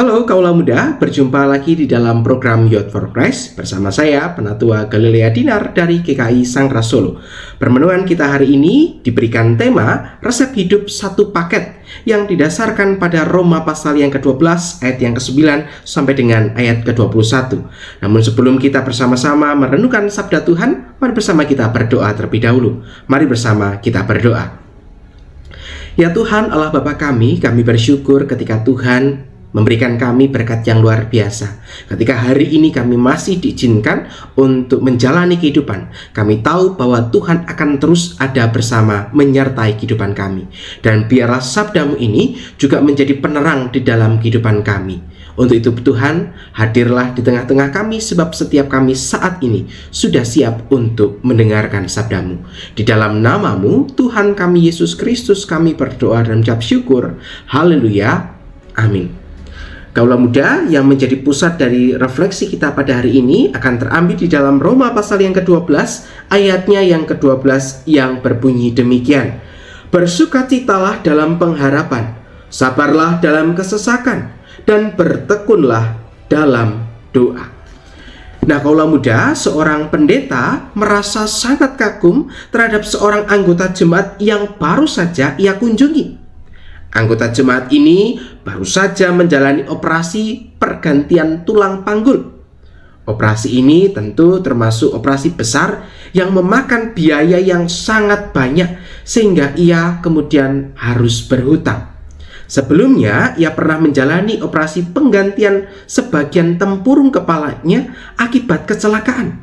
Halo Kaulah Muda, berjumpa lagi di dalam program Youth for Christ bersama saya, Penatua Galilea Dinar dari GKI Sangras Solo. Permenungan kita hari ini diberikan tema Resep Hidup Satu Paket yang didasarkan pada Roma pasal yang ke-12 ayat yang ke-9 sampai dengan ayat ke-21. Namun sebelum kita bersama-sama merenungkan sabda Tuhan, mari bersama kita berdoa terlebih dahulu. Mari bersama kita berdoa. Ya Tuhan Allah Bapa kami bersyukur ketika Tuhan memberikan kami berkat yang luar biasa. Ketika hari ini kami masih diizinkan untuk menjalani kehidupan, kami tahu bahwa Tuhan akan terus ada bersama menyertai kehidupan kami. Dan biarlah sabdamu ini juga menjadi penerang di dalam kehidupan kami. Untuk itu Tuhan, hadirlah di tengah-tengah kami sebab setiap kami saat ini sudah siap untuk mendengarkan sabdamu. Di dalam namamu, Tuhan kami Yesus Kristus, kami berdoa dan mengucap syukur. Haleluya. Amin. Kaulah Muda yang menjadi pusat dari refleksi kita pada hari ini akan terambil di dalam Roma pasal yang ke-12 ayatnya yang ke-12 yang berbunyi demikian. Bersukacitalah dalam pengharapan, sabarlah dalam kesesakan, dan bertekunlah dalam doa. Nah, Kaulah Muda, seorang pendeta merasa sangat kagum terhadap seorang anggota jemaat yang baru saja ia kunjungi. Anggota jemaat ini baru saja menjalani operasi pergantian tulang panggul. Operasi ini tentu termasuk operasi besar yang memakan biaya yang sangat banyak sehingga ia kemudian harus berhutang. Sebelumnya ia pernah menjalani operasi penggantian sebagian tempurung kepalanya akibat kecelakaan.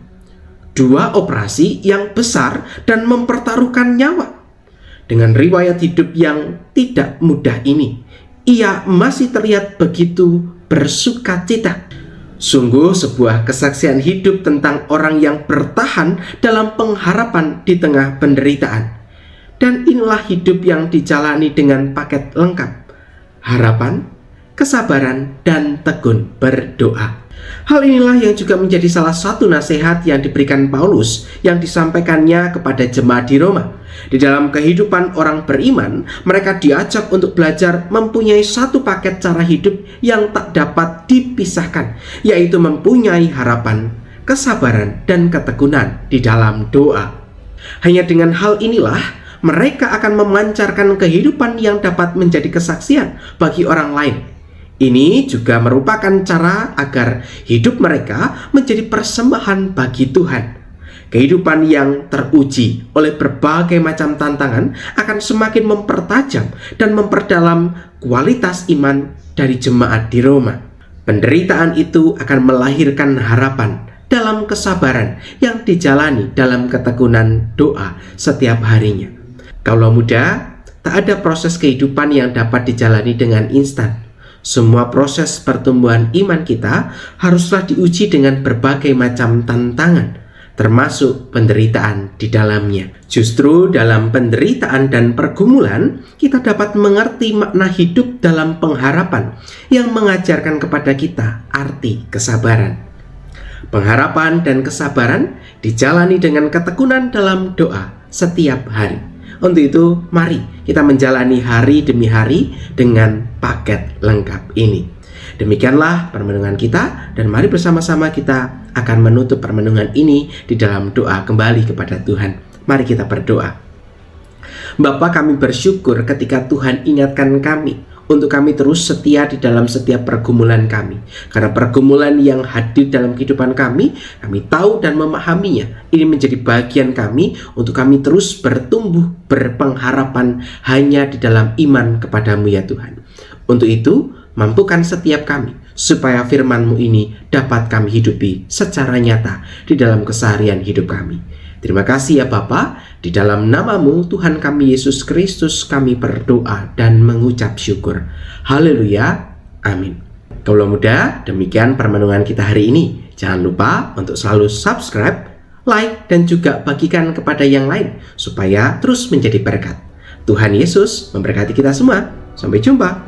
Dua operasi yang besar dan mempertaruhkan nyawa. Dengan riwayat hidup yang tidak mudah ini, ia masih terlihat begitu bersukacita. Sungguh sebuah kesaksian hidup tentang orang yang bertahan dalam pengharapan di tengah penderitaan. Dan inilah hidup yang dijalani dengan paket lengkap: harapan, kesabaran, dan tekun berdoa. Hal inilah yang juga menjadi salah satu nasihat yang diberikan Paulus yang disampaikannya kepada jemaat di Roma. Di dalam kehidupan orang beriman, mereka diajak untuk belajar mempunyai satu paket cara hidup yang tak dapat dipisahkan, yaitu mempunyai harapan, kesabaran, dan ketekunan di dalam doa. Hanya dengan hal inilah mereka akan memancarkan kehidupan yang dapat menjadi kesaksian bagi orang lain. Ini juga merupakan cara agar hidup mereka menjadi persembahan bagi Tuhan. Kehidupan yang teruji oleh berbagai macam tantangan akan semakin mempertajam dan memperdalam kualitas iman dari jemaat di Roma. Penderitaan itu akan melahirkan harapan dalam kesabaran yang dijalani dalam ketekunan doa setiap harinya. Kaulah Muda, tak ada proses kehidupan yang dapat dijalani dengan instan. Semua proses pertumbuhan iman kita haruslah diuji dengan berbagai macam tantangan, termasuk penderitaan di dalamnya. Justru dalam penderitaan dan pergumulan, kita dapat mengerti makna hidup dalam pengharapan yang mengajarkan kepada kita arti kesabaran. Pengharapan dan kesabaran dijalani dengan ketekunan dalam doa setiap hari. Untuk itu, mari kita menjalani hari demi hari dengan paket lengkap ini. Demikianlah permenungan kita, dan mari bersama-sama kita akan menutup permenungan ini di dalam doa kembali kepada Tuhan. Mari kita berdoa. Bapa, kami bersyukur ketika Tuhan ingatkan kami untuk kami terus setia di dalam setiap pergumulan kami. Karena pergumulan yang hadir dalam kehidupan kami tahu dan memahaminya. Ini menjadi bagian kami untuk kami terus bertumbuh, berpengharapan hanya di dalam iman kepadamu ya Tuhan. Untuk itu, mampukan setiap kami supaya firman-Mu ini dapat kami hidupi secara nyata di dalam keseharian hidup kami. Terima kasih ya Bapa, di dalam namamu Tuhan kami Yesus Kristus kami berdoa dan mengucap syukur. Haleluya, amin. Kaulah Muda, demikian permenungan kita hari ini. Jangan lupa untuk selalu subscribe, like, dan juga bagikan kepada yang lain supaya terus menjadi berkat. Tuhan Yesus memberkati kita semua. Sampai jumpa.